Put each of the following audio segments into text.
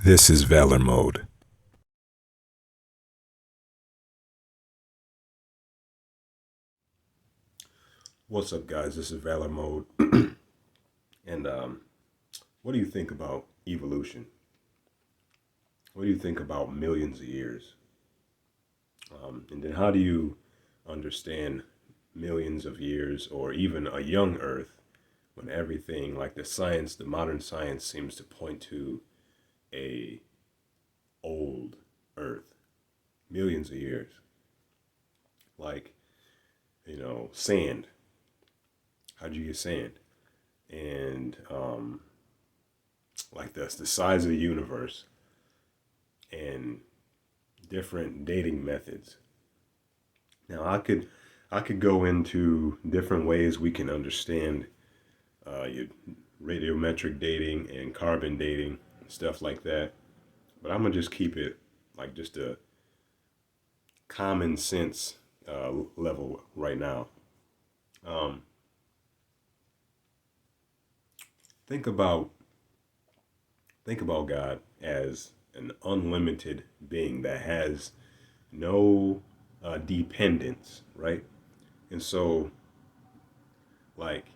This is Valor Mode. What's up, guys? This is Valor Mode. And what do you think about evolution? What do you think about millions of years? And then how do you understand millions of years or even a young Earth when everything like the modern science seems to point to a old Earth, millions of years? Like, sand. How'd you get sand? And like that's the size of the universe and different dating methods. Now I could go into different ways we can understand your radiometric dating and carbon dating and stuff like that. But I'm gonna just keep it like just a common sense level right now. Um, think about think about God as an unlimited being that has no dependence, right? And so, like,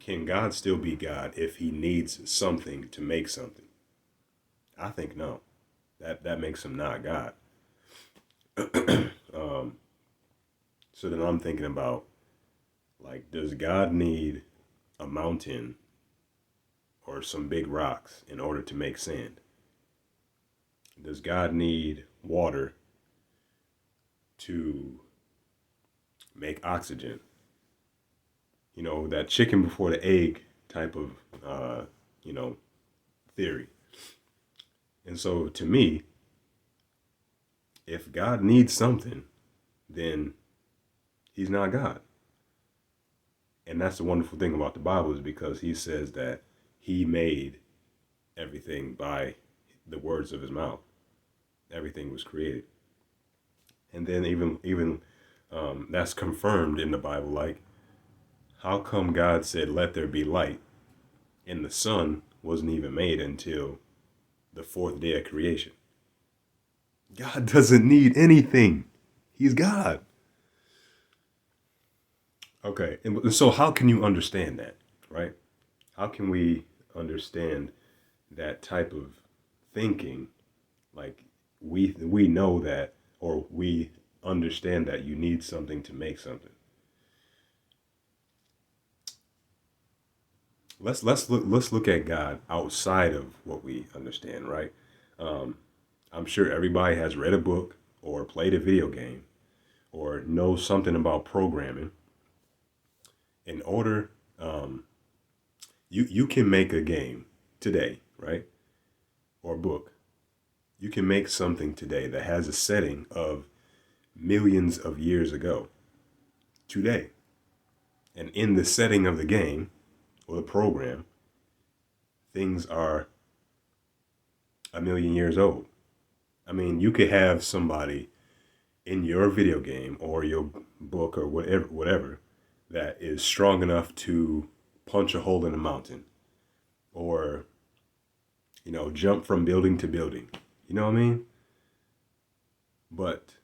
can God still be God if He needs something to make something? I think no. That makes Him not God. um, so then I'm thinking about like, does God need a mountain or some big rocks in order to make sand? Does God need water to make oxygen? That chicken before the egg type of, uh, you know, theory. And so to me, if God needs something, then He's not God. And that's the wonderful thing about the Bible is because He says that He made everything by the words of His mouth. Everything was created. And then even that's confirmed in the Bible. Like, how come God said, "Let there be light," and the sun wasn't even made until the fourth day of creation? God doesn't need anything. He's God. Okay, and so how can you understand that, right? How can we understand that type of thinking? Like, we know that, or we understand that you need something to make something. Let's look at God outside of what we understand, right? Um, I'm sure everybody has read a book or played a video game or knows something about programming. In order, you can make a game today, right? Or a book. You can make something today that has a setting of millions of years ago, today. And in the setting of the game or the program, things are a million years old. I mean, you could have somebody in your video game or your book or whatever that is strong enough to punch a hole in a mountain or jump from building to building. You know what I mean? But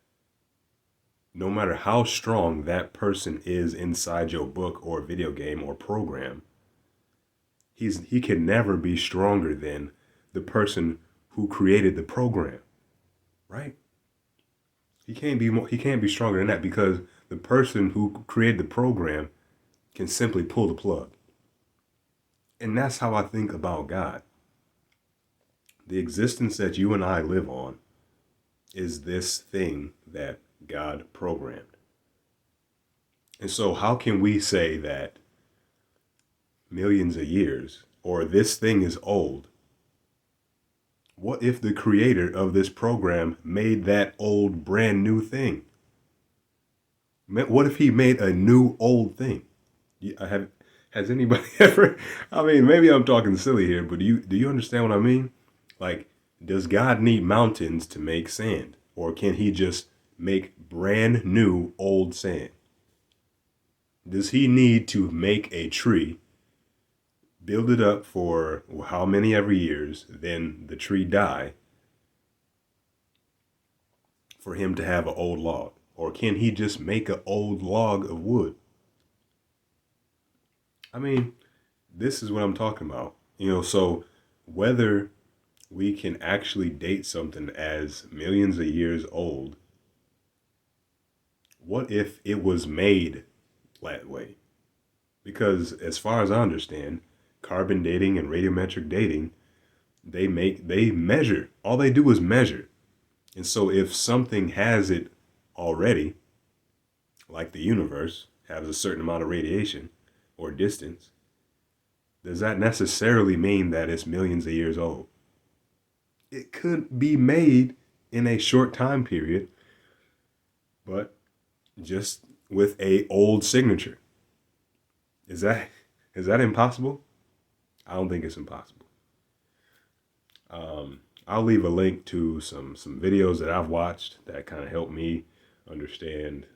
no matter how strong that person is inside your book or video game or program, he can never be stronger than the person who created the program, right? He can't be stronger than that because the person who created the program can simply pull the plug. And that's how I think about God. The existence that you and I live on is this thing that God programmed. And so how can we say that millions of years or this thing is old? What if the creator of this program made that old brand new thing? What if he made a new old thing? Has anybody ever? I mean, maybe I'm talking silly here, but do you understand what I mean? Like, does God need mountains to make sand, or can He just make brand new old sand? Does He need to make a tree build it up for how many every years, then the tree die for him to have an old log? Or can he just make an old log of wood? I mean, this is what I'm talking about. So whether we can actually date something as millions of years old, what if it was made that way? Because as far as I understand, carbon dating and radiometric dating, they measure. All they do is measure. And so if something has it already, like the universe has a certain amount of radiation or distance, does that necessarily mean that it's millions of years old? It could be made in a short time period, but just with a old signature. Is that impossible? I don't think it's impossible. I'll leave a link to some videos that I've watched that kind of help me understand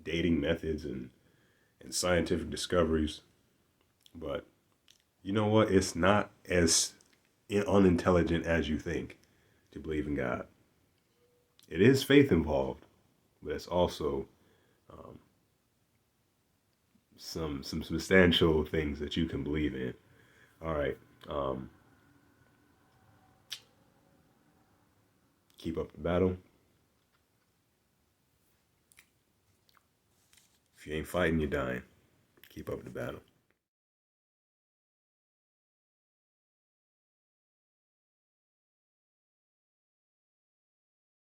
dating methods and scientific discoveries. But you know what? It's not as unintelligent as you think to believe in God. It is faith involved, but it's also some substantial things that you can believe in. All right. Keep up the battle. If you ain't fighting, you're dying. Keep up the battle.